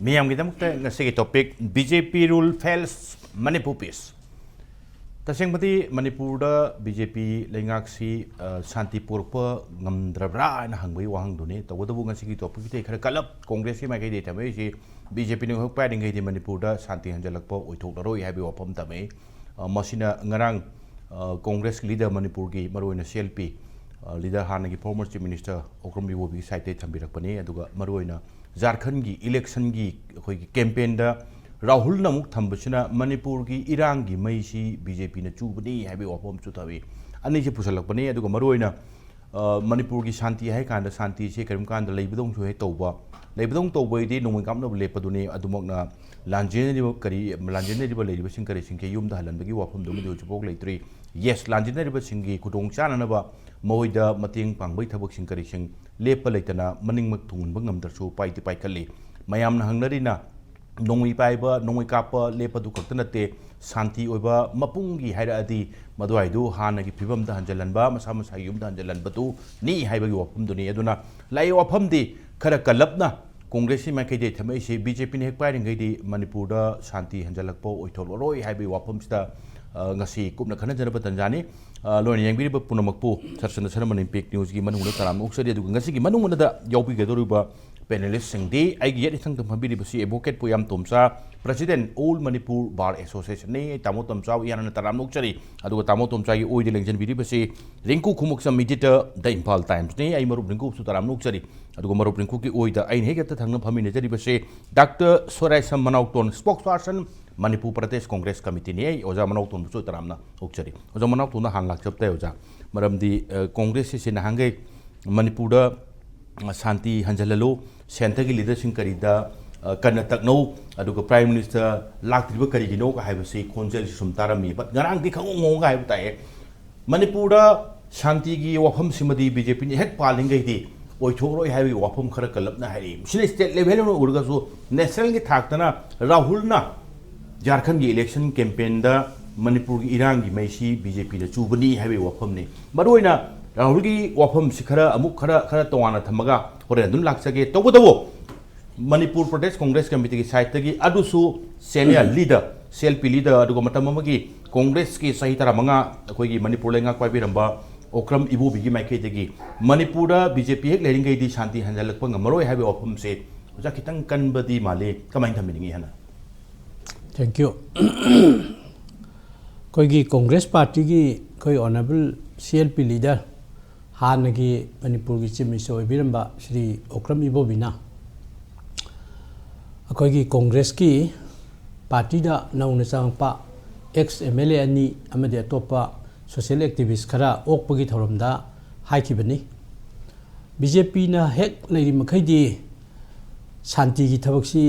मियाम की दमकते ngasi topik BJP rule fails Manipur peace. Tasengmati Manipur da BJP lengaksi santi purpa ngamdrabra na hangbai wahang duni tawadabu ngasi ki topik te khara kalap congress ki magai de tame si BJP ni hokpa dingai di Manipur da santi hanjalakpa oithok daroi habi wapam tame masina ngarang congress leader Manipur ki maroina CLP leader hanagi former chief minister Okram Ibobi site thambirakpani aduga maroina Jharkhand की election की कोई campaign दा राहुल नमुक थंबसिना मणिपुर की इरांग की मईसी BJP ने चूबनी है बे वापम चुतावे अन्य से पुसलकपने अदुगा मरोइना मणिपुर की शांति है कांदा शांति से करम कांदा लेबदों जो है तौबा लेबदों तौबैदि नोंगै कामना लेपदुने अदुमकना लांजेनरिबो करी लांजेनरिबो लेरिबो सिंग करी सिंग के युम दा हलनबगी वापम दुम दु जुबोक लेत्रि यस लांजेनरिबो सिंगी खुदोंग चाननबा मोइदा मतेंग पांगबै थबक सिंग करी सिंग लेप लेतना मनिंगमक थुंगबा ngamdarsu पाइति पाइखलि मयामना हंगनरिना नोंगै पाइबा नोंगै कापा लेपदु खक्तनते शांति ओइबा मपुंगी हाइरादि मदवाइदु हानगी फिबमदा हंजलनबा मसा मसा युमदा हंजलनबतु नि हाइबगी वाफमदुनि अदुना लाई वाफमदि खरा कलपना कांग्रेस माइकैदे थमैसे बीजेपी ने हेक पाइरिंगैदि मणिपुरदा शांति हंजलकपो ओइथोलरोय हाइबगी वाफमसिदा ngasi kupna khana janaba tanjani loin yangbiri ba punamakpu sarsana sarmani pek news gi manungna taram uksari adu ngasi gi manungna da yaubi gedoriba panelist singdi ai gi yet thang thambi basi advocate puyam tomsa president all manipur bar association ne tamo tomsa yana taram uksari adu tamo tomsa gi oidi lengjan biri basi rinku khumuk sam editor the Impal Times ne ai marup rinku su taram uksari adu marup rinku gi oida ai hegata thangna phami ne jari basi Dr. Sorai Sam Manauton spokesperson Manipur Pradesh Congress Committee ni oja manauton bu taramna ukchari oja manauton na han lakchap ta oja maramdi Congress se na hangai Manipur da shanti hanjalalo center gi leader sing karida kanatak no aduga prime minister laktriba kari gi no ka haibasi khonjel sum tarami but garang di khang ngong ga haib tae Manipur da shanti gi wafam simadi BJP ni hek palingai di oithoroi haibi wafam khara kalapna hari sine state level no urga so national gi thaktana Rahul na Jharkhand की election campaign दा मणिपुर की इरांग की Massey BJP ने चूबनी है वाफम ने मरोइना राहुल की वाफम से खरा अमुक खरा तोवाना थमगा होरे अदुन लाक्सगे तोबदबो मणिपुर प्रदेश कांग्रेस कमिटी की साइड तगी अदुसु सीनियर लीडर CLP लीडर अदुगो मतम अमगी कांग्रेस की सही तरह मंगा कोई की मणिपुर लेंगा पाइबिरंबा ओक्रम इबोबी की माइके तगी मणिपुर बीजेपी हेक लेरिंगै दी शांति हंजलक पंगमरोय है वाफम से जा खितंग कनबदी माले कमाइन थमिनिंगी हना Thank you. कोई कांग्रेस पार्टी की कोई ऑनरेबल CLP लीडर हान की मणिपुर की चीफ मिनिस्टर ओइबिरंबा श्री ओक्रम इबोबिना कोई कांग्रेस की पार्टी दा नौना चांगपा एक्स MLA अनि अमदे अतोपा सोशल एक्टिविस्ट खरा ओकपगी थौरमदा हाइखिबनी BJP ना हेक लेरि मखैदि शांति की थबकसी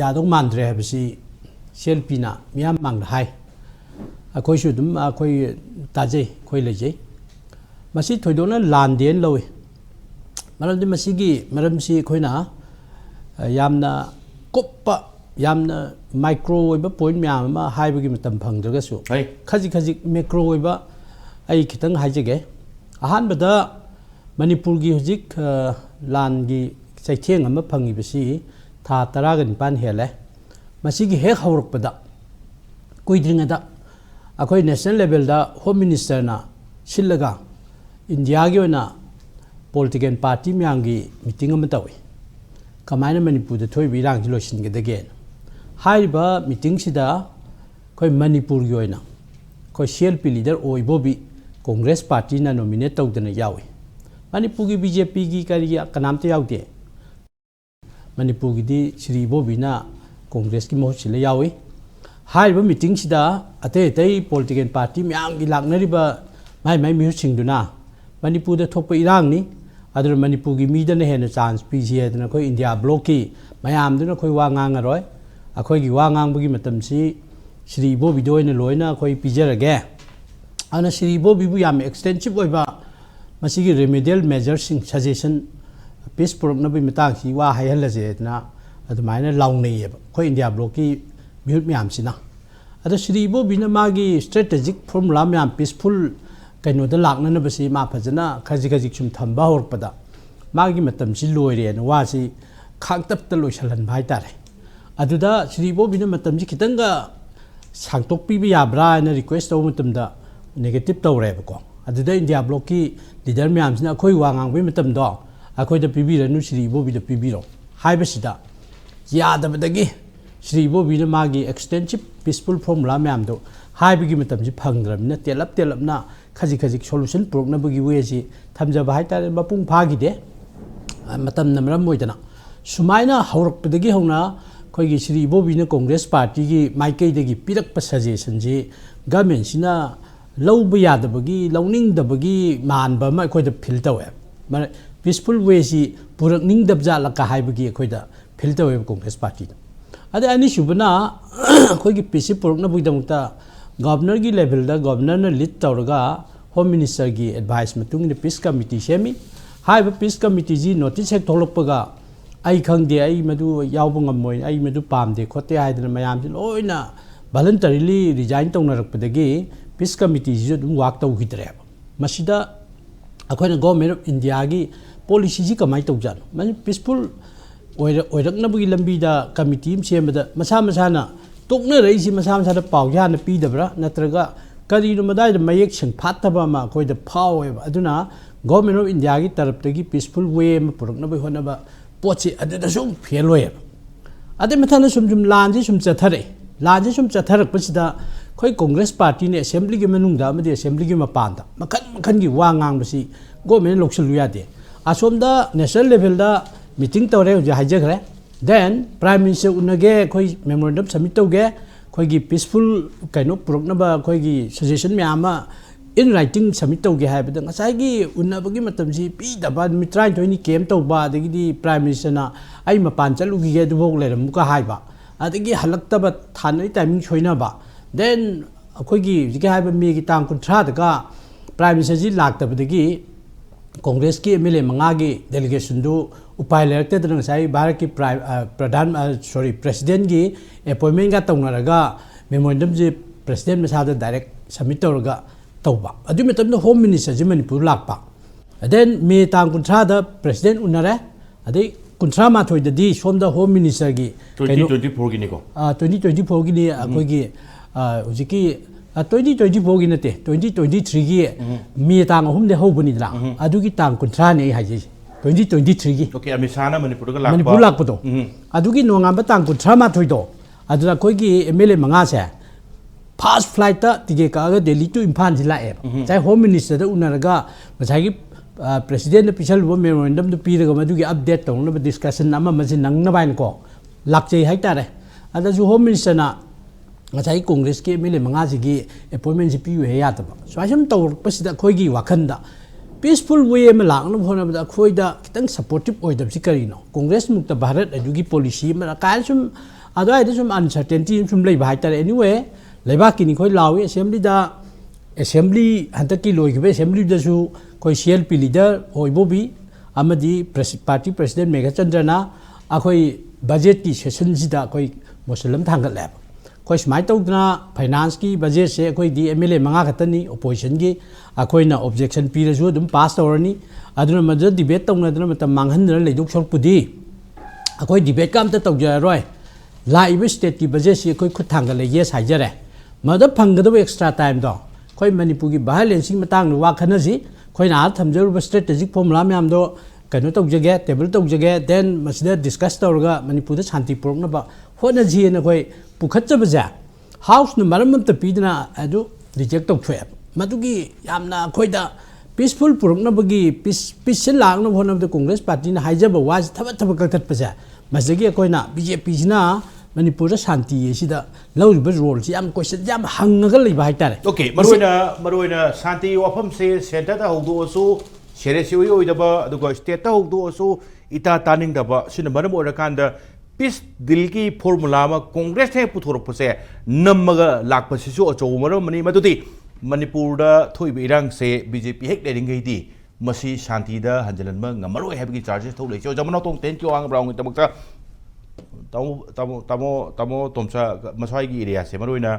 यादों मानद्रे हैबसी CLP ना मियाम मांग हाई अखोई सुदुम अखोई ताजे खोई लेजे मसी थोइदोना लांदेन लवे मरमदि मसीगी मरमसी खोइना यामना कोप्पा यामना माइक्रो ओइबा पॉइंट म्याम मा हाइबगी मतम फंगद्रगसु खजि खजि मैक्रो ओइबा आई खितंग हाइजेगे अहानबदा मणिपुर की हुजिक लानगी चैथेंग अमा फंगिबसी था 10 निपान हेले मसीगी हेक हौरकपदा कुइद्रिंगदा अखोई नेशनल लेवल दा होम मिनिस्टर ना सिलगा इंडिया की ओना पॉलिटिकल पार्टी म्यांगी मीटिंग अमा तवे कमायना मणिपुर दा थोइ बिरांग लोसिनगदगे हाइबा मीटिंग सिदा कोई मणिपुर की ओना कोई CLP लीडर ओइबोबी कांग्रेस पार्टी ना नॉमिनेट तौदना यावे मणिपुर की BJP की करिया कनामते यावदे मणिपुर की दी श्री बोबीना कांग्रेस की महत्व से यावे हाइबा मीटिंग सिदा अते अते पॉलिटिकल पार्टी म्यांग की लाकनरिबा माइ माइ म्यूसिंगदुना मणिपुर दा थोप इरांगनी अदर मणिपुर की मीदना हेन चांस पीसी हेदना कोई इंडिया ब्लॉक की मयामदुना कोई वा ngangaroy अखोई की वा ngangbगी मतमसी श्री बोबीदोइना लोइना कोई पिजरगे अना श्री बोबीबु याम एक्सटेंसिव ओइबा मसीगी रेमेडियल मेजर्स सजेशन पीस पुरकनबी मतांगसी वा हायहलजेना अदुमाइना लाउनैयेब कोई इंडिया ब्लॉक की म्यूट म्यामसिना अद श्री बोबीना मागी स्ट्रेटेजिक फॉर्मूला म्याम पीसफुल कइनोदा लाकननबसी मा फजना खजि खजि सुम थंबा होरपदा मागी मतमसी लोइरेन वासी खांगतपता लोइसलन भाई तारे अदुदा श्री इबोबीना मतमजी खितंगा सांगतोकपीबा याब्रा ना रिक्वेस्ट तौब मतमदा नेगेटिव तौरेबको अदुदा इंडिया ब्लॉक की लीडर म्यामसिना अखोई वा ngangboi मतमदो अखोइदा पिबिरनु श्री इबोबीदा पिबिरो हाइबसिदा यादबदगी श्री इबोबीना मागी एक्सटेंसिव पीसफुल फॉर्मुला म्यामदो हाइबगी मतमजी फंगद्रबना तेलपना खजी सोल्यूशन पुरकनबगी वेसी थमजबा हाइतारे मपुंग फागिदे मतम नमरम मोइदना सुमाइना हौरकपदगी हौना अखोइगी श्री इबोबीना कांग्रेस पार्टी की माइकैदगी पिरकप सजेशन जी गवर्नमेंट सिना लौब यादबगी लौनिंगदबगी मानबा मा अखोइदा फील तवे माने पीसफुल वे सी पुरकनिंगदबजा लका हाइबगी अखोइदा फील तवे कांग्रेस पार्टी अदे अनि सुबना अखोइगी पीसी पुरकनबगीदमता गवर्नर की लेवल दा गवर्नर ने लीड तौरगा होम मिनिस्टर की एडवाइस मतुंग पीस कमिटी सेमी हाइब पीस कमिटी जी नोटिस हेक थोलपगा आई खंगदे आई मधु यावब ngam आई मधु पामदे खोते हाइदना मयाम जी लोइना वॉलंटरीली रिजाइन तौनरकपदगी पीस कमिटी जी दुम वर्क तौगिद्रे मसिदा अखोइना गवर्नमेंट ऑफ इंडिया की पॉलिसी जी कमाई तौजानो माने पीसफुल ओइरकनबगी लंबीदा कमिटी सेमबदा मसा मसाना तोकने रही मसा मसा पाव यान पीदब्रा नत्रगा करीनो मदाय मयेक फाटबा मा अखोइदा फावेब अदुना गवर्नमेंट ऑफ इंडिया की तरफ की पीसफुल वे में पुरकनब होनबा पोचे अदुदसुम फेल होयब अदे मथाना सुम लांजे सुम चथरकपसिदा खोई कांग्रेस पार्टी ने असेंबली के मनुंगदा अमदि असेंबली के मपानदा मखन की वा ngangbasi गवर्नमेंट लोकसलु यादे असोमदा नेशनल लेवल दा मीटिंग तौरे जे हाइजखरे देन प्राइम मिनिस्टर उनगे खोई मेमोरेंडम सबमिट तौगे खोई पीसफुल कनो पुरकनबा खोई सजेशन म्यामा इन राइटिंग सबमिट तौगे हाइबदा ngसाइगी उन्नबगी मतमजी पीदबा मित्राइ तोइनी केम तौबा अदगी प्राइम मिनिस्टर ना आई मपान चलुगी दुबोग लेरमुका हाइबा अदगी हलक्तबा थानै टाइमिंग सोइनाबा देन अखोगी जिके हाइबा मेगी तांग कुंथ्रा दगा प्राइम मिनिस्टर जी लाक्तबदगी कांग्रेस की एमएलए मंगा की डेलीगेशन दो उपाय लेरते दरंगसाई भारत की प्रेसिडेंट की अपॉइंटमेंट का तौनरगा मेमोरेंडम जी प्रेसिडेंट मसादा डायरेक्ट सबमिट तौरगा तौबा अदु मतम होम मिनिस्टर जी मणिपुर लाकपा देन मे तांग कुंथ्रा द प्रेसिडेंट उनरे अदे कुंथ्रा माथोइददी सोमदा होम मिनिस्टर की 2024 गिनिको 2024 गिनी अखोगी हुजिकी 2024 की नते 2023 की मे तांग अहुमदे होबनिदला अदुगी तांग कुंथ्रा ने हाइजे 2023 की ओके अमिसाना मणिपुर लाकपदो अदुगी नोंगांबा तांग कुंथ्रा माथोइदो अदुला कोइगी एमएलए मंगा से फास्ट फ्लाइट टिकेट कागा दिल्ली टू इम्फाल से लाए चाहे होम मिनिस्टर उनरगा मसाई प्रेसिडेंट पिछल मेमोरेंडम पीरगा मदुगी अपडेट तौनब डिस्कशन नंगनबाइनको लाक्चे हाइतारे अदसु होम मिनिस्टर ना मसाई कांग्रेस के एमएलए मंगा की अपॉइंटमेंट से पीयु है यातबा स्वाइसम तौरपसिदा अखोइगी वाखंदा पीसफुल वे में लांगन होनबदा अखोइदा खितंग सपोर्टिव ओइदबसि करिनो कांग्रेस मुक्त भारत अदुगी पॉलिसी में काल सुम अदवाइदा सुम अनसर्टेनिटी सुम लेबा हाइतारे एनीवे लेबाकी खोई लावे असेंबली हंतकी लोइबे असेंबली दसु कोई सीएलपी लीडर होइबोबी अमदी पार्टी प्रेसिडेंट मेघा चंद्रना अखोई बजट की सेशन सिदा कोई मुसलम थांगले कोई स्माइट तौदना फाइनेंस की बजट से कोई दी एमएलए मंगा खतनी ओपोजिशन की अखोइना ऑब्जेक्शन पीरसु दुम पास तौरनी अदुना मद डिबेट तौनदना मत मांगहनदना लेदुक सरपुदी अखोई डिबेट का अमत तौजरोय लाइव स्टेट की बजट से कोई खुद थांगले येस हाइजरे मद फंगदब एक्स्ट्रा टाइम दो कोई मणिपुर की वायलेंसिंग मतंग वाखनसी कोई ना थमजरुब स्ट्रेटेजिक फॉर्मुला मैम दो कनो तौजगे टेबल तौजगे देन मसिदा डिस्कस तौरगा मणिपुर शांति पुरकनबा होनजीन कोई पुखचबजा हाउस न मरमत पीदना अदु रिजेक्ट तौथ्वे मदुगी यामना खोइदा पीसफुल पुरकनबगी पीस लांगन होनबद कांग्रेस पार्टी ना हाइजब वाज थब कथटपजा मसगी कोइना बीजेपी सिना मणिपुर शांति लौब रोल से क्वेश्चन हंगल लेबा हाइतारे ओके मरोइना शांति वाफम से सेंटर होदोसु सेरेसी ओइदबा अदुगा स्टेट होदोसु इता तानिंगदबा सिन मरम ओरकांद पीस दिल की फॉर्मूला में कांग्रेस ने पुथोरपसे नमगा लाखपसिसु अचौ मरम मनी मदुदी मणिपुर थोइब इरांग से बीजेपी हेक लेरिंगैदी मसी शांति दा हंजलन ngamaroy habgi charges thok lecho jamana tong 10 kilo ang brown tamukta tamo tomsa masai gi area se maroina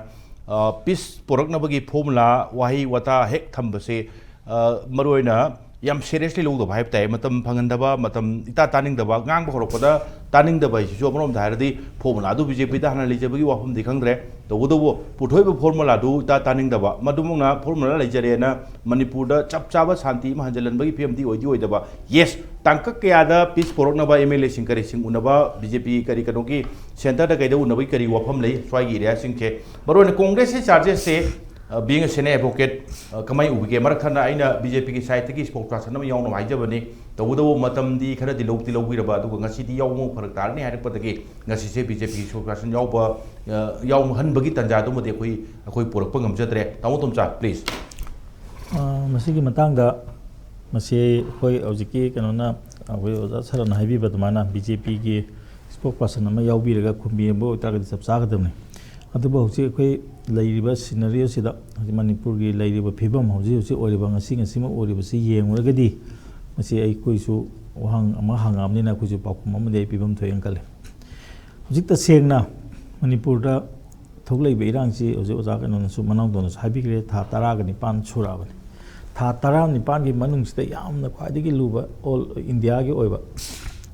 peace porak na bagi formula wahi wata hek thambase maroina yam seriously lo do bhai tai matam phangandaba matam ita taning daba ngang ba horopada तानिंगदबा इसिसु अमरोम धारदी formula दु BJP दा हना लेजबगी वाफम दि खंगद्रे तबुदबो पुथोइब formula दु ता तानिंगदबा मदुमुंगना formula लेजरेना Manipur दा चप चाबा शांति मा हंजलनबगी पीएमडी ओइदि ओइदबा यस तांक कयादा पीस पोरकनबा एमएलए सिंग करी सिंग उनबा बीजेपी करी कनोकी सेंटर दा कइदा उनबगी करी वाफम ले स्वाई एरिया सिंग चे बरोन कांग्रेस से चार्जेस से being a senior advocate kamai ubige marakhana aina BJP ki side ki spokesperson am yaung mai jabani tawudo matam di khara di lok wiraba du ngasi di yaung mo pharak tar ni hari pataki ngasi se BJP ki spokesperson yauba yaung han bagi tanja du mode khoi porak pangam jadre tamu tumcha please masi ki matang da masi khoi aujiki kanona khoi oja saran haibi badmana BJP ki spokesperson am yaubi raga khumbi bo ta ga sab sa gadamne aduba hosi khoi lairiba scenario sida manipur gi lairiba phibam hoji hosi oriba ngasi ngasi ma oriba si yenguragadi masi ai koisu wahang ama hangam ni na kuju pakum am dei phibam thoyang kale hojik ta sengna manipur da thoglai be irang si hoji oja kanon su manang don su habi gre tha tara ga ni pan chura ba tha tara ni pan gi manung sida yamna khwadi gi luba all india gi oiba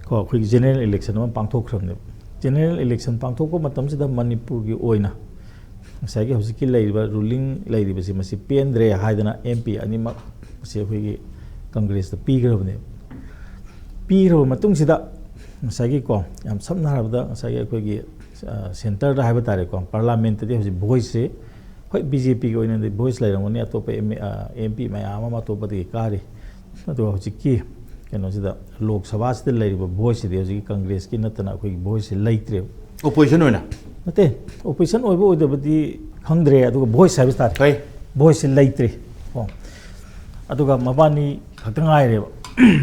ko khoi general election ma pangthok khramne general election pangthok ko matam sida manipur gi oina ꯉꯁꯥꯏꯒꯤ ꯍꯧꯖꯤꯛꯀꯤ ꯂꯩꯔꯤꯕ ruling ꯂꯩꯔꯤꯕꯁꯤ ꯃꯁꯤ ꯄꯦꯟꯗ꯭ꯔꯦ ꯍꯥꯏꯗꯅ MP ꯑꯅꯤꯃꯛ ꯃꯁꯤ ꯑꯩꯈꯣꯏꯒꯤ ꯀꯪꯒ꯭ꯔꯦꯁꯇ ꯄꯤꯈ꯭ꯔꯕꯅꯦꯕ ꯄꯤꯈ꯭ꯔꯕ ꯃꯇꯨꯡꯁꯤꯗ ꯉꯁꯥꯏꯒꯤꯀꯣ ꯌꯥꯝ ꯁꯝꯅ ꯍꯥꯏꯔꯕꯗ ꯉꯁꯥꯏꯒꯤ ꯑꯩꯈꯣꯏꯒꯤ ꯁꯦꯟꯇꯔꯗ ꯍꯥꯏꯕ ꯇꯥꯔꯦꯀꯣ ꯄꯥꯔꯂꯥꯃꯦꯟꯇꯗꯤ ꯍꯧꯖꯤꯛ ꯚꯣꯏꯁꯁꯦ ꯍꯣꯏ BJPꯒꯤ ꯑꯣꯏꯅꯗꯤ ꯚꯣꯏꯁ ꯂꯩꯔꯝꯒꯅꯤ ꯑꯇꯣꯞꯄ MP ꯃꯌꯥꯝ ꯑꯃ ꯑꯇꯣꯞꯄꯗꯒꯤ ꯀꯥꯔꯤ ꯑꯗꯨꯒ ꯍꯧꯖꯤꯛꯀꯤ ꯀꯩꯅꯣꯁꯤꯗ ꯂꯣꯛ ꯁꯚꯥꯁꯤꯗ ꯂꯩꯔꯤꯕ ꯚꯣꯏꯁꯁꯤꯗꯤ ꯍꯧꯖꯤꯛꯀꯤ ꯀꯪꯒ꯭ꯔꯦꯁꯀꯤ ꯅꯠꯇꯅ ꯑꯩꯈꯣꯏꯒꯤ ꯚꯣꯏꯁꯁꯦ ꯂꯩꯇ꯭ꯔꯦꯕ opposition oina nate opposition oibo oidabadi khangdre aduga voice service tar kai voice leitre ko aduga mabani khakta ngai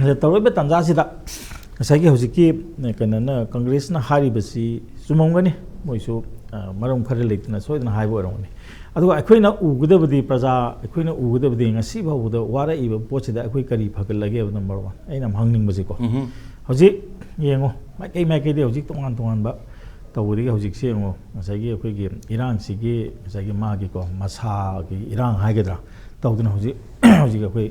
re tawbe tanja sida asagi hojiki kanana congress na hari basi sumongani moisu maram khare leitna soidna haibo rongani aduga akhoina ugudabadi praja akhoina ugudabadi ngasi bawuda wara iba pochida akhoi kari phagalage number 1 aina hangning basi ko hoji yengo mai kai de hojik tongan ba तौरी हजिक से अखोगी Iran से मागी को मसा की Iran हाइगद्रा तौदना हजिक हजिक अखोई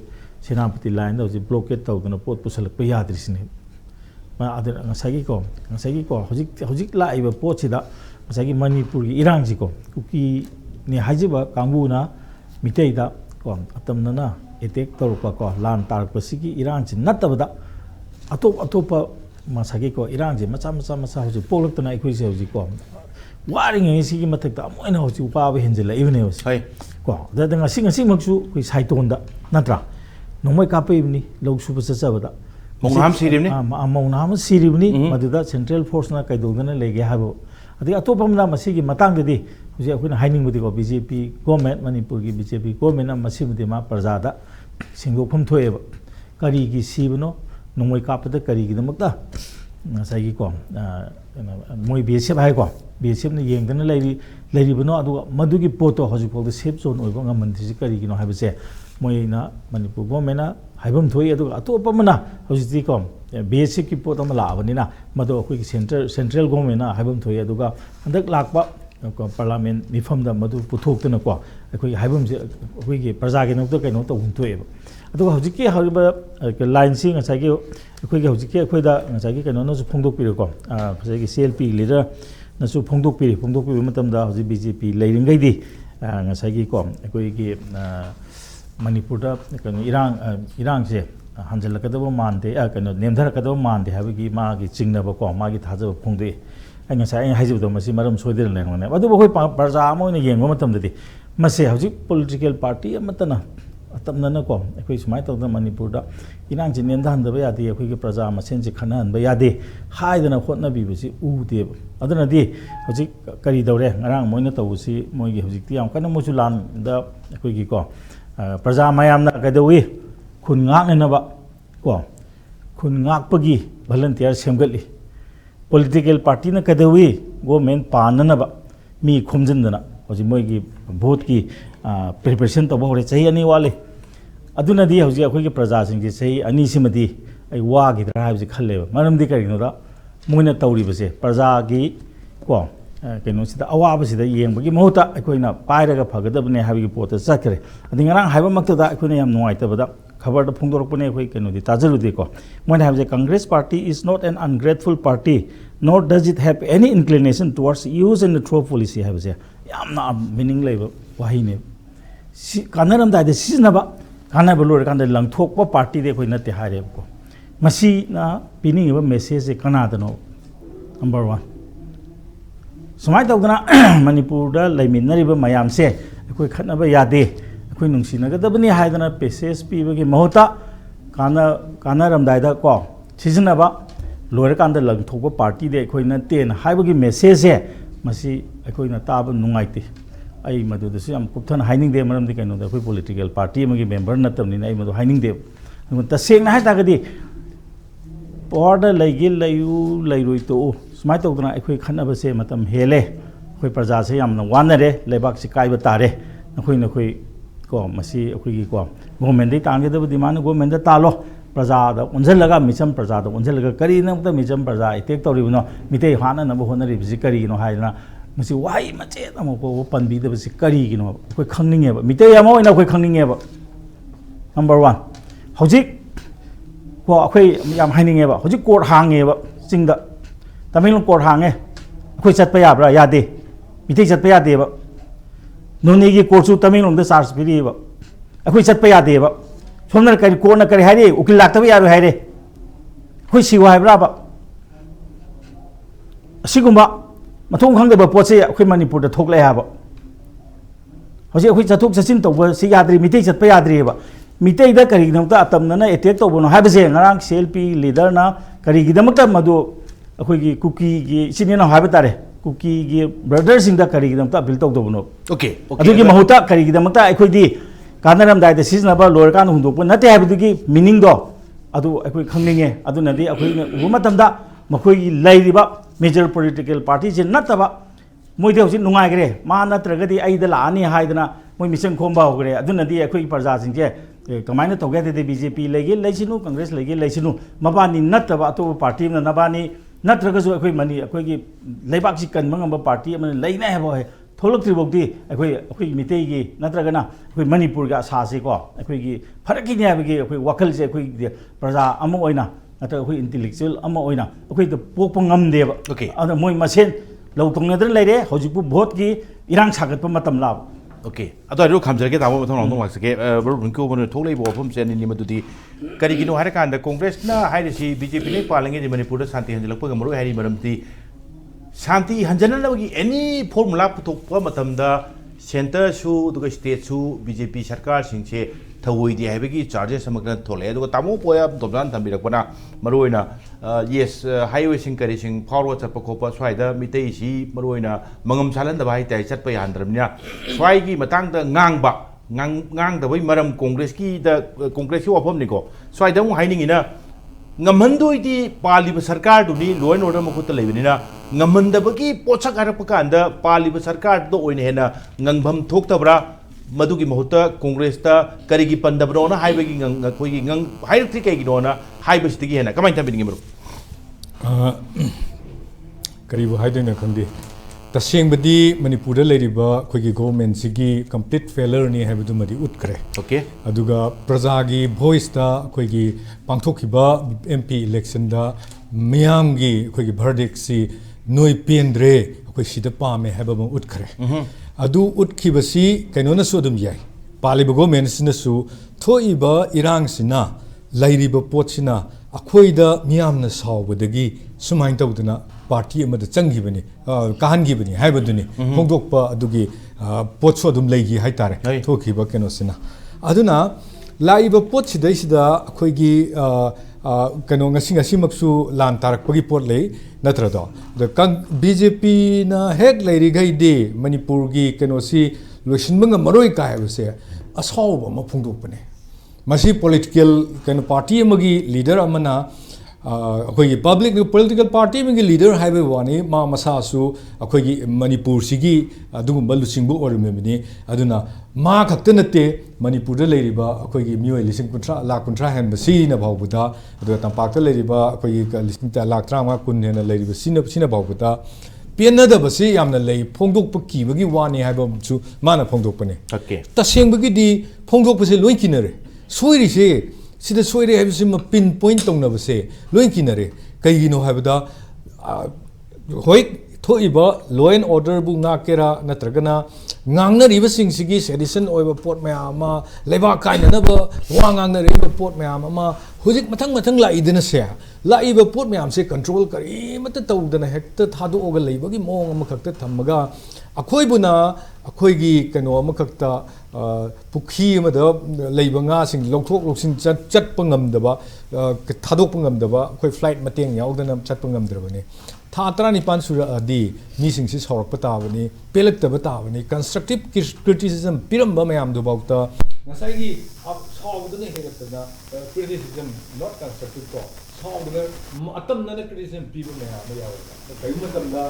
सेनापति line हजिक blockade तौदना पोत पुसलक याद्रिसिने को हजिक लाइब पोचिदा मणिपुर की इरान से को कुकी ने हाइजिबा कांगबुना मिटेदा को अतमना एटेक तौरपा को लान तारपसिकी इरान से नतबदा अतोप masagi ko Iran je macha hoji polokna ikoi se hoji ko waring ngi sigi mathak ta moina hoji upa ba henjela ibne hoji hai ko da danga sing maksu koi saiton da natra nomai ka pe ibni log su basa sabada mongham siribni mongham siribni maduda central force na kai dogana lege habo adi atopam na masigi matang de hoji akoina haining budi ko BJP government manipur gi BJP government na masibudi ma prajada singdokhum thoeba kari gi sibno नोंगोय कापदा करीगिदमक्ता ngasai ko moi BSF hai ko BSF ne yengdana leiribano adu madugi poto hoji pol safe zone oibo ngamandri kari gino haibse moi na manipur government na haibam thoi adu atopa mana hoji ko BSF ki poto ma labani na madu akoi central government na haibam thoi adu ga andak lakpa parliament mifam da madu puthokna ko akoi haibam je akoi gi praja gi nok to kai no to hunthoi अदुगा हजिकी हरिबा line सिंग असागी अखोइगे हजिकी अखोइदा असागी कनो नसु फोंदोकपिरको असागी CLP लीडर नसु फोंदोकपिरि मतमदा हजि BJP लेरिंगैदि असागी को अखोइगी मणिपुरदा कनो इरांग से हंजलकदबो मानदे कनो नेमधरकदबो मानदे हाबिगी मागी चिंगनबको मागी थाजब फोंदे ai ngasai hajibudo masi maram soidel lengone adu boi parja amoina yengba matamdadi mase hojik political party amatana atamna ko ekoi sumai tawda manipur da inang ji nemdan da yade ekoi ge praja masen ji khanan ba yade haidana khotna bi bisi ude adana di hojik kari dawre ngarang moina tawusi moi ge hojik ti am kana moju lan da ekoi gi ko praja mayam na kadawi khun ngak na ba ko khun ngak pagi volunteer semgali political party na kadawi government panana ba mi khumjindana hoji moi gi vote ki preparation to bore chahi ani wale aduna di hoji akhoi gi praja sing ji chahi ani simadi ai wa gi dra habi khalle maram di kari no da moina tawri base praja gi ko keno sida awa ba sida yeng bagi mahuta akhoi na pairaga phagadabne habi gi pota sakre adi ngarang haiba makta da akhoi na yam nuai ta bada खबर फोंदोरपने अखोई कनोदी ताजरुदेको मोन have the Congress party is not an ungrateful party not does it have any inclination towards use and throw policy have say यामना meaning लेबो वाहिने कानरम दादे सिजनबा कानबो लोर कान लंगथोकपा party दे अखोई नते हारेबको मसीना पिनिंग मेसेज से कनादनो नंबर 1 सुमाय तौदना मणिपुर लेमिनरिब मयाम से अखोई खनब यादे अखोई नुंसिनगदबनी हायदना पेसेस पीबगी महता कानरमदायदा को सिजनबा लोरकांद लंगथोकपा पार्टी दे अखोई नतेन हायबगी मेसेज से मसी अखोई न ताब नुंगाइते आई मदुदसु याम कुपथन हाइनिंग दे मरम दे कैनो अखोई पॉलिटिकल पार्टी मगी मेंबर नतमनी आई मदु हाइनिंग दे तसेंग हाय तागदी पावर लेगे लेयू लेरोई तो सुमाय तौदना अखोई खनबसे मतम हेले अखोई प्रजा से यामना वानरे लेबाक से कायब तारे अखोई नखोई को मसी अखोई को गवर्नमेंट दे तांगे दब डिमांड गवर्नमेंट दा तालो प्रजा दा उनजलगा मिचम प्रजा दा उनजलगा करी नमता मिचम प्रजा अटैक तौरिबनो मिते हाना नब होनरि बिसि करीनो हायना मसी वाई मचे नमको पनबी दबसि करीगिनो अखोई खंगनिंगेबा मिते यामो ओइना अखोई खंगनिंगेबा नंबर 1 हौजिक को अखोई याम हाइनिंगेबा हौजिक कोर्ट हांगेबा चिंगदा तमिल कोर्ट हांगे अखोई चटपा याब्रा यादे मिते चटपा यादेबा नोनी की कोर्टसु तमिल चार्ज पीरीबा अखोई चटपा यादेबा सोमना करी कोर्टना करी हाइरे उकिल लाक्तबा यारो हाइरे अखोई सिवा हाइब्राबा असिगुम्बा मथों खंगदबा पोचे अखोई मणिपुर दा थोकले हाबा हौजिक अखोई चथोक चचिन तौबा सि याद्री मिते चटपा याद्रीबा मितेदा करीगिदमता अतमना अटैक तौबनो हाबसे ngarang सेल्फी लीडर ना करीगिदमता मदु अखोई कुकी की सिनेना हाबे तारे कुकी की ब्रदर सिंह दा करीगिदमता अपील तौदबनो ओके अदुगी महूता करीगिदमता अखोई दी कानरम दाइदा सिजनबा लोर कान हुंदोप नते हाबदुगी मीनिंग दो अदु अखोई खंगनिंगे अदुनदी अखोई उबु मतमदा मखोई लाइरिबा मेजर पॉलिटिकल पार्टी से नतबा मोइदे हौसि नुंगाइग्रे मा नत्रगदी आइदा लानी हाइदना मोइ मिशन खोंबा होग्रे अदुनदी अखोई प्रजा सिंजे कमायना तौगे बीजेपी लेगे लेसिनु कांग्रेस लेगे लेसिनु मबानी नतबा अतो पार्टी में नबानी नत्रगसु अखोई मनी अखोई लेबाक सि कन मंगम पार्टी में लेना है है थोलक्त्रिबोक्ति अखोई मितेगी नत्रगना अखोई मणिपुर का आसासे को अखोई फरकी नेबगी अखोई वखल से अखोई प्रजा अमो ओइना नत्र अखोई इंटेलेक्चुअल अमो ओइना अखोई पोप ngam ओके अद मोइ मसेन लौतोंगद्र लेरे हौजिकु भोट की इरांग सागतप मतम लाब ओके अदो खामजरगे ताबो मथों नों वासके बरुनको बनो थोलै बोफम सेन नि मदुदी करिगिनो हारे कांदा कांग्रेस ना हाइरसी बीजेपी ने पालंगे मणिपुर शांति हंजलक मरो हारि मरमती शांति हंजननबगी एनी फॉर्मूला पुथोकप मतमदा सेंटर सु दुगा स्टेट सु बीजेपी सरकार सिंचे थवोइदी हाइबगी चार्जेस समग्र थोले दुगा तामो पोया दोबदान थंबिरकपना मरोइना येस हाईवे सिंग करी सिंग फॉरवर्ड चप खोप स्वाइदा मितै सी मरोइना मंगम सालन दबाई तै चटप यानद्रमनिया स्वाइगी मतंग ngang दबै मरम कांग्रेस की वाफम निको स्वाइदा मु हाइनिंगिना ngамहन्दोइदी पालिब सरकार दुनी लोइन ऑर्डर मखुत लेबिनिना ngамहन्दबगी पोछक हरप कांदा पालिब सरकार दो ओइन हेना ngangभम थोक्तबरा मधुगी महूता कांग्रेस करीगी पंदबरोना हाइबगी कोई हाइरक्ट्री कईगिनोना हाइबसिदगी हेना कमाइन थबिनिगे मरु करीब हाइदोना खंदे तसेंबदी मणिपुर लेरिबा अखोगी गवर्नमेंट सिगी कंप्लीट फेलर नि हाइबदुमदी उतखरे ओके अदुगा प्रजागी वॉइस दा अखोगी पांथोखिबा एमपी इलेक्शन दा मियामगी अखोगी वर्डिक्ट सि नोय पेंद्रे अखोई सिदा पामे हाइबम उतखरे अदु उतखिबसी कैनोनसु अदुम याय पालिबा गवर्नमेंट सिनसु थोइबा इरांग सिना लाइरिबा पोटसिना अखोइदा मियामना सावबदगी सुमाइन तौदना पार्टी अमदा चंगिबनी कहनगिबनी हाइबदुनी होंदोकपा अदुगी पोटसो अदुम लेगी हाइतारे थोखिबा कैनोसिना अदुना लाइबा पोटसिदैसिदा अखोइगी कैनो ngasi लान तारकपगी पोट ले नत्रदो द बीजेपी ना हेक लेरिगैदि मणिपुर की कैनोसी लोइसिनबंग मरोय कायबसे असौब म फुंदोकपने मसी पॉलिटिकल कैनो पार्टी अमगी लीडर अमना अखोई पब्लिक पॉलिटिकल पार्टी में लीडर हाइबे वानी मा मसासु अखोई मणिपुर सिगी अदुगुम लुचिंबु ओरमेबनी अदुना मा खक्ते नते मणिपुर दे लेरिबा अखोई मियोय लिसिंग कुंट्रा लाख कुंट्रा हेन बसी न भावबुदा अदु तंपाक लेरिबा अखोई लिसिंग ता लाख 30 कुन हेन लेरिबा सिन भावबुदा पेनदबसी यामना लई फोंदोकप कीबगी वानी हाइबमसु माना फोंदोकपने ओके तसेंबगीदी फोंदोकपसे लोइ किनरे सोइरिसे सिदा सोइरे हाइबसिम पिन पॉइंट तौनबसे लोइन किनरे कईगिनो हाइबदा होय थोइबा लॉ एंड ऑर्डर बु नाकेरा नत्रगना ngangnaribasingsi sedition oiba pot mayama leba kainanaba wa ngangnariba pot mayama hujik mathang la idina se la iba pot mayam se control kari mata tawdana hekta thadu oga leibagi mong amakhakta thammaga akhoi buna akhoi gi kano amakhakta pukhi amada leiba nga sing lokthok loksing chatpa ngamdaba thadokpa ngamdaba akhoi flight mateng yaudana chatpa ngamdrabani था तरा निपान सुरदी मीसिंग से सौरक बतावनी पेलक तब बतावनी constructive criticism पिरम्ब मयाम दुबाउता नसाइगी अब सौगदने हेरतना criticism not constructive को सौगदने अतम none criticism पीब मयाम यावना कई मतमदा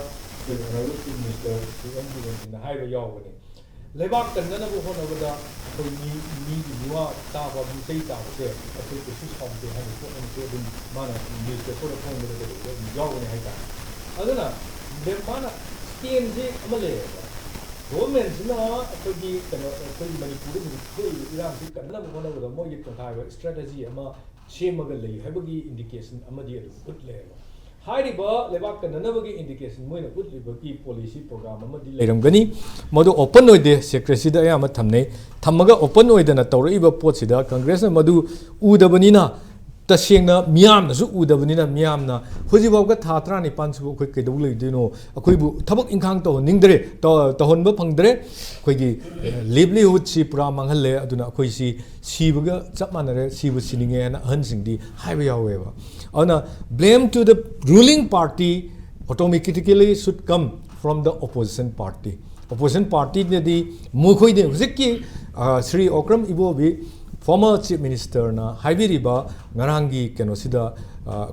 minister CM ने हाइबा यावनी लेबाक तंगना बो होनबदा कोई नी दुआ ताबा मुतै ताबसे अखोई कुछ सौगदे है को उनके दिन माना न्यूज़ पेपर फोन में यावनी हाइता अदना बेमाना स्कीम जे अमले गवर्नमेंट सिना अखोगी कनो अखोगी मणिपुर में कोई इराम से कन्ना बोनबदा मोगी तंखाय स्ट्रेटजी अमा सेमगा लई हैबगी इंडिकेशन अमदी उतले हाइरिबा लेबाक कन्नबगी इंडिकेशन मोइना उतलिबगी पॉलिसी प्रोग्राम अमदी लेरमगनी मदो ओपन ओइदे सेक्रेसी दा यामा थमने थमगा ओपन ओइदना तौरइबा पोटसिदा कांग्रेस मदु उदबनीना तसेंगना मियामनासु उदबनीना मियामना हुजिबावगा था त्रा निपानसु अखोय कैदौ लैदिनो अखोयबु थबक इंखांग तो निंगदरे तहनबा फंगदरे अखोयगी लिवलीहुड सी पुरा मांगहले अदुना अखोयसी सीबगा चप मानरे सीबु सिनिंगे ना अहनसिंगदी हाइबा यावेबा अना blame to the ruling party automatically should come from the opposition party नेदी मुखोयदे हुजिकि Shri Okram Ibobi former chief minister na haibiriba ngarangi keno sida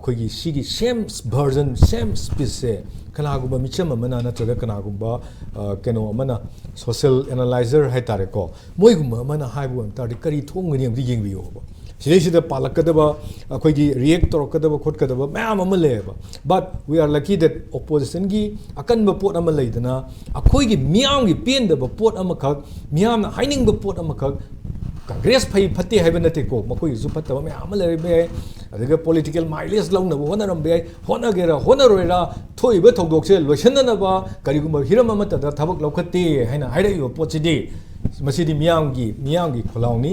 khoigi sigi same version same speech se kanagumba micham amana natraga kanagumba keno amana social analyzer hai tare ko moigumba amana haibu antari kari thongni amdi yengbiyo ba sida palakadaba khoigi react torokadaba khotkadaba ma'am amaleba but we are lucky that opposition gi akanba pot amalaidana akhoigi miam gi pendaba pot amakhak miam na haining ba pot amakhak Congress फै फते है नतेको मखोई जु फतब मे आमले बे अदगा political mileage लौना होनरम बे होनगेरा होनरोइरा थोइबे थौदोकसे लोइसननबा करिगुम Hiram अमतदा थबक लौखते हैना हाइरइबो पोचिदि मसिदि मियांगी खोलाउनी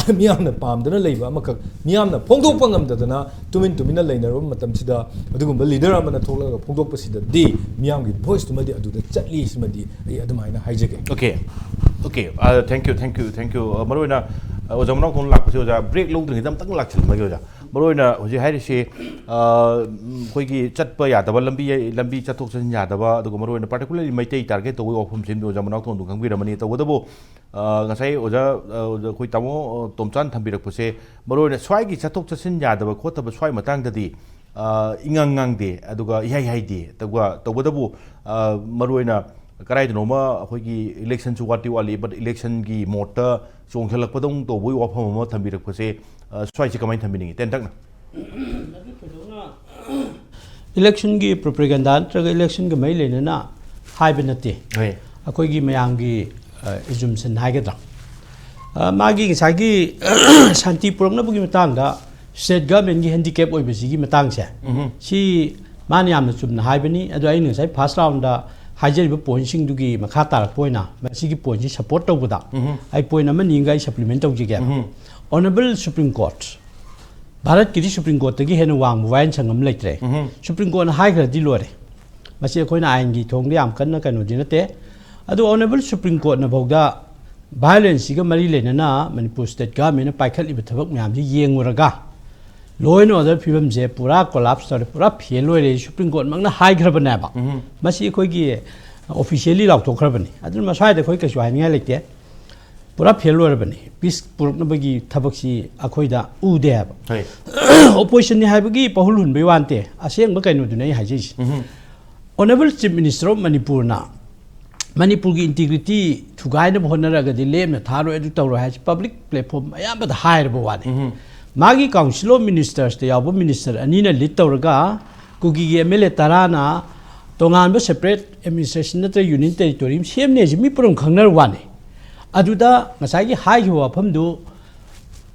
मियांना पामदना लेबा अमखक मियांना फोंदोकपा ngamdadana Tumin लेनरब मतमसिदा अदुगुम leader अमना थोलगा फोंदोकपसिदा दि मियांगी वॉइस तुमदि अदुदा चटली सिमदि आई अदमाइना हाइजगे ओके थैंक यू मरोइना ओजमना कोन लाखसे ओजा ब्रेक लौद्रिङै दम तंग लाखसिल मगे ओजा मरोइना होजि हाइरिसे खोइगी चटप यादबा लंबी चथोक चन यादबा अदुगु मरोइना पार्टिकुलरली मैतै टारगेट तौ ऑफम सिन ओजमना कोन दु खंबिरमनि तौदबो ngasai oja khoi tamo tomchan thambirapuse moroina swai gi chatok chasin yadaba khotaba swai matang dadi ingang de aduga ihai de tawadabu moroina karai noma khoigi election chu wati wali but election gi mota chongthalak padong to boi wafam ma thambirapuse swai chi kamai thambini ten takna election gi propaganda traga election gi mai lenana haiba nate akoi gi mayam gi assumption haigedra magi sagi shanti program bugi matangda state government gi handicap oibasi gi matang se si mani amna chumna haibani adu ai ngai first round da haijeriba point sing dugi makha tarak poina masi gi point si support tawbuda ai point ama ningai supplement tawji ge honorable supreme court bharat ki supreme court gi henu wang wain sangam leitre supreme court na haigra di lore masi koina ain gi thongde am kan na kanu dinate adu honorable supreme court na bogda violence ga mari lenana manipur state government paikhat iba thabak myam ji yenguraga law and order phibam je pura collapse tore pura fail loi re supreme court mangna high grabana ba masi khoi gi officially law to khrabani adu ma sai de khoi ka swai ngai lekte pura fail loi rabani peace puruk na bagi thabak si akhoi da u de ba opposition ni hai bagi pahul hun be wante aseng ba kainu du nei hai ji honorable chief minister of manipur na Manipur ki integrity thugai na bhonara ga dilem na tharo edu tawro ha public platform ayam ba hire bo wani magi council of ministers te yabu minister ani na lead tawraga kugi ge mele tarana tongan ba separate administration na te union territory sem ne mi purum khangnar wani aduda ngasai gi hai wa pham du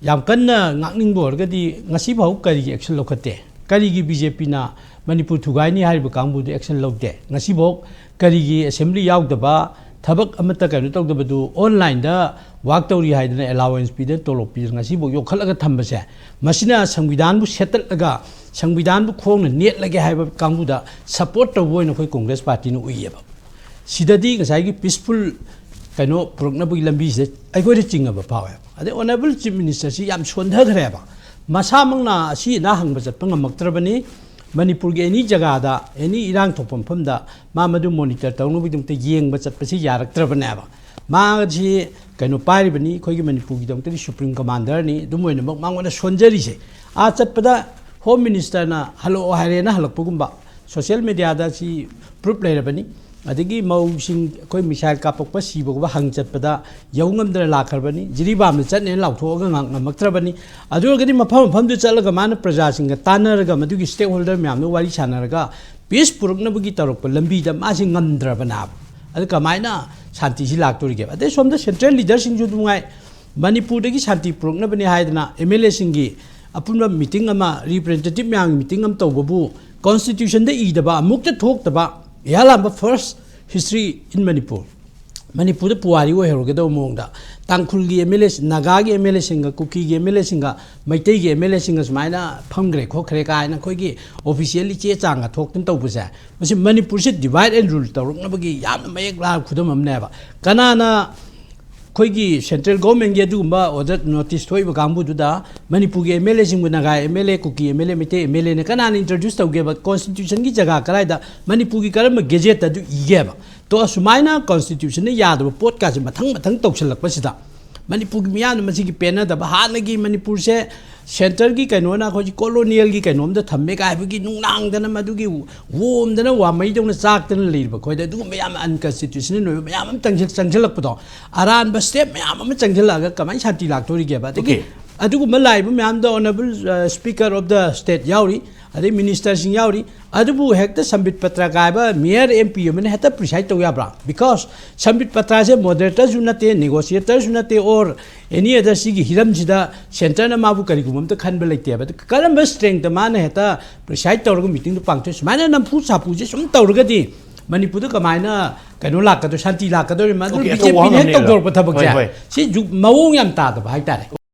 ꯌꯥꯝ ꯀꯟꯅ ꯉꯥꯛꯅꯤꯡꯕ ꯑꯣꯏꯔꯒꯗꯤ ꯉꯁꯤꯐꯥꯎ ꯀꯔꯤꯒꯤ action ꯂꯧꯈꯠꯇꯦ ꯀꯔꯤꯒꯤ ꯕꯤꯖꯦꯄꯤꯅ ꯃꯅꯤꯄꯨꯔ ꯊꯨꯒꯥꯏꯅꯤ ꯍꯥꯏꯔꯤꯕ ꯀꯥꯡꯕꯨꯗꯨ action ꯂꯧꯗꯦ ꯉꯁꯤꯐꯥꯎ ꯀꯔꯤꯒꯤ assembly ꯌꯥꯎꯗꯕ ꯊꯕꯛ ꯑꯃꯠꯇ ꯀꯩꯅꯣ ꯇꯧꯗꯕꯗꯨ ꯑꯣꯟꯂꯥꯏꯟꯗ ꯋꯥꯛ ꯇꯧꯔꯤ ꯍꯥꯏꯗꯅ ꯑꯦꯂꯥꯋꯦꯟꯁ ꯄꯤꯗꯅ ꯇꯣꯂꯣꯞ ꯄꯤꯗꯅ ꯉꯁꯤꯐꯥꯎ ꯌꯣꯛꯈꯠꯂꯒ ꯊꯝꯕꯁꯦ ꯃꯁꯤꯅ ꯁꯪꯕꯤꯙꯥꯟꯕꯨ ꯁꯦꯠꯇꯠꯂꯒ ꯁꯪꯕꯤꯙꯥꯟꯕꯨ ꯈꯣꯡꯅ ꯅꯦꯠꯂꯒꯦ ꯍꯥꯏꯕ ꯀꯥꯡꯕꯨꯗ ꯁꯄꯣꯔꯠ ꯇꯧꯕ ꯑꯣꯏꯅ ꯑꯩꯈꯣꯏ ꯀꯣꯡꯒ꯭ꯔꯦꯁ ꯄꯥꯔꯇꯤꯅ ꯎꯏꯌꯦꯕ ꯁꯤꯗꯗꯤ ꯉꯁꯥꯏꯒꯤ ꯄꯤꯁꯐꯨꯜ ꯀꯩꯅꯣ ꯄꯨꯔꯛꯅꯕꯒꯤ ꯂꯝꯕꯤꯁꯤꯗ ꯑꯩꯈꯣꯏꯗ ꯆꯤꯡꯉꯕ ꯐꯥꯎꯋꯦꯕ ꯑꯗꯩ ꯑꯣꯅꯔꯦꯕꯜ ꯆꯤꯞ ꯃꯤꯅꯤꯁꯇꯔꯁꯤ ꯌꯥꯝ ꯁꯣꯟꯊꯈ꯭ꯔꯦꯕ ꯃꯁꯥꯃꯛꯅ ꯑꯁꯤ ꯑꯅꯥ ꯍꯪꯕ ꯆꯠꯄ ꯉꯝꯃꯛꯇ꯭ꯔꯕꯅꯤ ꯃꯅꯤꯄꯨꯔꯒꯤ ꯑꯦꯅꯤ ꯖꯒꯥꯗ ꯑꯦꯅꯤ ꯏꯔꯥꯡ ꯊꯣꯛꯄ ꯃꯐꯝꯗ ꯃꯥ ꯃꯗꯨ ꯃꯣꯅꯤꯇꯔ ꯇꯧꯅꯕꯒꯤꯗꯃꯛꯇ ꯌꯦꯡꯕ ꯆꯠꯄꯁꯤ ꯌꯥꯔꯛꯇ꯭ꯔꯕꯅꯦꯕ ꯃꯥꯁꯤ ꯀꯩꯅꯣ ꯄꯥꯏꯔꯤꯕꯅꯤ ꯑꯩꯈꯣꯏꯒꯤ ꯃꯅꯤꯄꯨꯔꯒꯤꯗꯃꯛꯇꯗꯤ ꯁꯨꯄ꯭ꯔꯤꯝ ꯀꯃꯥꯟꯗꯔꯅꯤ ꯑꯗꯨꯝ ꯑꯣꯏꯅꯃꯛ ꯃꯉꯣꯟꯗ ꯁꯣꯟꯖꯔꯤꯁꯦ ꯆꯠꯄꯗ ꯍꯣꯝ ꯃꯤꯅꯤꯁꯇꯔꯅ ꯍꯜꯂꯛꯑꯣ ꯍꯥꯏꯔꯦꯅ ꯍꯜꯂꯛꯄꯒꯨꯝꯕ ꯁꯣꯁꯤꯌꯦꯜ ꯃꯦꯗꯤꯌꯥꯗ ꯁꯤ ꯄ꯭ꯔꯨꯞ ꯂꯩꯔꯕꯅꯤ ꯑꯗꯒꯤ ꯃꯧꯁꯤꯡ ꯑꯩꯈꯣꯏ ꯃꯤꯁꯥꯏꯜ ꯀꯥꯞꯄꯛꯄ ꯁꯤꯕꯒꯨꯝꯕ ꯍꯪ ꯆꯠꯄꯗ ꯌꯧ ꯉꯝꯗꯅ ꯂꯥꯛꯈ꯭ꯔꯕꯅꯤ ꯖꯤꯔꯤꯕꯥꯝꯗ ꯆꯠꯅꯦꯅ ꯂꯥꯎꯊꯣꯛꯑꯒ ꯉꯝꯃꯛꯇ꯭ꯔꯕꯅꯤ ꯑꯗꯨ ꯑꯣꯏꯔꯒꯗꯤ ꯃꯐꯝꯗꯨ ꯆꯠꯂꯒ ꯃꯥꯅ ꯄ꯭ꯔꯖꯥꯁꯤꯡꯒ ꯇꯥꯟꯅꯔꯒ ꯃꯗꯨꯒꯤ ꯁ꯭ꯇꯦꯛ ꯍꯣꯜꯗꯔ ꯃꯌꯥꯝꯗ ꯋꯥꯔꯤ ꯁꯥꯟꯅꯔꯒ ꯄꯤꯁ ꯄꯨꯔꯛꯅꯕꯒꯤ ꯇꯧꯔꯛꯄ ꯂꯝꯕꯤꯗ ꯃꯥꯁꯤ ꯉꯝꯗ꯭ꯔꯕꯅꯦꯕ ꯑꯗꯨ ꯀꯃꯥꯏꯅ ꯁꯥꯟꯇꯤꯁꯤ ꯂꯥꯛꯇꯣꯔꯤꯒꯦꯕ ꯑꯗꯩ ꯁꯣꯝꯗ ꯁꯦꯟꯇ꯭ꯔꯦꯜ ꯂꯤꯗꯔꯁꯤꯡꯁꯨ ꯅꯨꯡꯉꯥꯏ ꯃꯅꯤꯄꯨꯔꯗꯒꯤ ꯁꯥꯟꯇꯤ ꯄꯨꯔꯛꯅꯕꯅꯤ ꯍꯥꯏꯗꯅ ꯑꯦꯝ ꯑꯦꯜ ꯑꯦꯁꯤꯡꯒꯤ ꯑꯄꯨꯟꯕ ꯃꯤꯇꯤꯡ ꯑꯃ ꯔꯤꯄ꯭ꯔꯖꯦꯟꯇꯦꯇꯤꯚ ꯃꯌꯥꯝꯒꯤ ꯃꯤꯇꯤꯡ ꯑꯃ ꯇꯧꯕꯕꯨ ꯀꯣꯟꯁꯇꯤꯇ꯭ꯌꯨꯁꯟꯗ ꯏꯗꯕ ꯑꯃꯨꯛꯇ ꯊꯣꯛꯇꯕ ꯏꯍꯥꯟ ꯐꯥꯔꯁ ꯍꯤꯁꯇ꯭ꯔꯤ ꯏꯟ ꯃꯅꯤꯄꯨꯔꯗ ꯄꯨꯋꯥꯔꯤ ꯑꯣꯏꯍꯧꯔꯒꯗꯧꯕ ꯃꯑꯣꯡꯗ ꯇꯥꯡꯈꯨꯜꯒꯤ ꯑꯦꯝ ꯑꯦꯜ ꯑꯦ ꯅꯥꯒꯥꯒꯤ ꯑꯦꯝ ꯑꯦꯜ ꯑꯦꯁꯤꯡꯒ ꯀꯨꯀꯤꯒꯤ ꯑꯦꯝ ꯑꯦꯜ ꯑꯦꯁꯤꯡꯒ ꯃꯩꯇꯩꯒꯤ ꯑꯦꯝ ꯑꯦꯜ ꯑꯦꯁꯤꯡꯒ ꯁꯨꯃꯥꯏꯅ ꯐꯝꯈ꯭ꯔꯦ ꯈꯣꯠꯈ꯭ꯔꯦ ꯀꯥꯏꯅ ꯑꯩꯈꯣꯏꯒꯤ ꯑꯣꯐꯤꯁꯤꯌꯦꯜ ꯆꯦ ꯆꯥꯡꯒ ꯊꯣꯛꯇꯅ ꯇꯧꯕꯁꯦ ꯃꯁꯤ ꯃꯅꯤꯄꯨꯔꯁꯤ ꯗꯤꯚꯥꯏꯠ ꯑꯦꯟ ꯔꯨꯜ ꯇꯧꯔꯛꯅꯕꯒꯤ ꯌꯥꯝꯅ ꯃꯌꯦꯛ ꯂꯥꯕ ꯈꯨꯗꯝ ꯑꯃꯅꯦꯕ ꯀꯅꯥꯅ ꯑꯩꯈꯣꯏꯒꯤ ꯁꯦꯟꯇ꯭ꯔꯦꯜ ꯒꯣꯔꯃꯦꯟꯒꯤ ꯑꯗꯨꯒꯨꯝꯕ ꯑꯣꯔꯗꯔ ꯅꯣꯇꯤꯁ ꯊꯣꯛꯏꯕ ꯀꯥꯡꯕꯨꯗꯨꯗ ꯃꯅꯤꯄꯨꯔꯒꯤ ꯑꯦꯝ ꯑꯦꯜ ꯑꯦꯁꯤꯡꯕꯨ Naga M L A Kuki M L A Meitei M L ꯑꯦꯅ ꯀꯅꯥꯅ ꯏꯟꯇ꯭ꯔꯣꯗ꯭ꯌꯨꯁ ꯇꯧꯒꯦꯕ ꯀꯣꯟꯁꯇꯤꯇ꯭ꯌꯨꯁꯟꯒꯤ ꯖꯒꯥ ꯀꯗꯥꯏꯗ ꯃꯅꯤꯄꯨꯔꯒꯤ ꯀꯔꯝꯕ ꯒꯦꯖꯦꯠꯇ ꯑꯗꯨ ꯏꯒꯦꯕ ꯇꯣ ꯑꯁꯨꯃꯥꯏꯅ ꯀꯣꯟꯁꯇꯤꯇ꯭ꯌꯨꯁꯟꯅ ꯌꯥꯗꯕ ꯄꯣꯠꯀꯥꯁꯦ ꯃꯊꯪ ꯇꯧꯁꯤꯜꯂꯛꯄꯁꯤꯗ ꯃꯅꯤꯄꯨꯔꯒꯤ ꯃꯤꯌꯥꯝꯅ ꯃꯁꯤꯒꯤ ꯄꯦꯟꯅꯗꯕ ꯍꯥꯟꯅꯒꯤ ꯃꯅꯤꯄꯨꯔꯁꯦ ꯁꯦꯟꯇꯔꯒꯤ ꯀꯩꯅꯣꯅ ꯑꯩꯈꯣꯏꯒꯤ ꯀꯣꯂꯣꯅꯤꯌꯦꯜꯒꯤ ꯀꯩꯅꯣꯝꯗ ꯊꯝꯃꯦ ꯍꯥꯏꯕꯒꯤ ꯅꯨꯡꯅꯥꯡꯗꯅ ꯃꯗꯨꯒꯤ ꯋꯣꯝꯗꯅ ꯋꯥꯃꯩꯗꯧꯅ ꯆꯥꯛꯇꯅ ꯂꯩꯔꯤꯕ ꯑꯩꯈꯣꯏꯗ ꯑꯗꯨꯒꯨꯝꯕ ꯌꯥꯝ ꯑꯟꯀꯟꯁꯇꯤꯇ꯭ꯌꯨꯁꯅꯦꯜ ꯑꯣꯏꯕ ꯃꯌꯥꯝ ꯑꯃ ꯆꯪꯁꯤꯜꯂꯛꯄꯗꯣ ꯑꯔꯥꯟꯕ ꯁ꯭ꯇꯦꯞ ꯃꯌꯥꯝ ꯑꯃ ꯆꯪꯁꯤꯜꯂꯛꯑꯒ ꯀꯃꯥꯏꯅ ꯁꯥꯟꯇꯤ ꯂꯥꯛꯇꯣꯔꯤꯒꯦꯕ ꯑꯗꯒꯤ ꯑꯗꯨꯒꯨꯝꯕ ꯂꯥꯛꯏꯕ ꯃꯌꯥꯝꯗ honourable speaker of the state ꯌꯥꯎꯔꯤ ꯑꯗꯩ ꯃꯤꯅꯤꯁꯇꯔꯁꯤꯡ ꯌꯥꯎꯔꯤ ꯑꯗꯨꯕꯨ ꯍꯦꯛꯇ ꯁꯝꯕꯤꯠ ꯄꯇ꯭ꯔ ꯀꯥꯏꯕ ꯃꯦꯌꯔ ꯑꯦꯝ ꯄꯤ ꯑꯃꯅ ꯍꯦꯛꯇ ꯄ꯭ꯔꯤꯁꯥꯏꯠ ꯇꯧ ꯌꯥꯕ꯭ꯔꯥ ꯕꯤꯀꯣꯁ ꯁꯝꯕꯤꯠ ꯄꯇ꯭ꯔꯁꯦ ꯃꯣꯗꯔꯦꯇꯔꯁꯨ ꯅꯠꯇꯦ ꯅꯦꯒꯣꯁꯤꯌꯦꯇꯔꯁꯨ ꯅꯠꯇꯦ ꯑꯣꯔ ꯑꯦꯅꯤ ꯑꯗꯔ ꯁꯤꯒꯤ ꯍꯤꯔꯝꯁꯤꯗ ꯁꯦꯟꯇꯔꯅ ꯃꯥꯕꯨ ꯀꯔꯤꯒꯨꯝꯕ ꯑꯝꯇ ꯈꯟꯕ ꯂꯩꯇꯦꯕ ꯑꯗꯨ ꯀꯔꯝꯕ ꯁ꯭ꯇꯔꯦꯡꯇ ꯃꯥꯅ ꯍꯦꯛꯇ ꯄ꯭ꯔꯤꯁꯥꯏꯠ ꯇꯧꯔꯒ ꯃꯤꯇꯤꯡꯗꯨ ꯄꯥꯡꯊꯣꯛꯏ ꯁꯨꯃꯥꯏꯅ ꯅꯝꯐꯨ ꯁꯥꯐꯨꯁꯦ ꯁꯨꯝ ꯇꯧꯔꯒꯗꯤ ꯃꯅꯤꯄꯨꯔꯗ ꯀꯃꯥꯏꯅ ꯀꯩꯅꯣ ꯂꯥꯛꯀꯗꯣꯏ ꯁꯥꯟꯇꯤ ꯂꯥꯛꯀꯗꯣꯏ ꯃꯗꯨ ꯕꯤ ꯖꯦ ꯄꯤꯅ ꯍꯦꯛ ꯇꯧꯗꯣꯔꯛꯄ ꯊꯕꯛꯁꯦ ꯁꯤ ꯃꯑꯣꯡ ꯌꯥꯝ ꯇꯥꯗꯕ ꯍꯥꯏꯇꯥꯔꯦ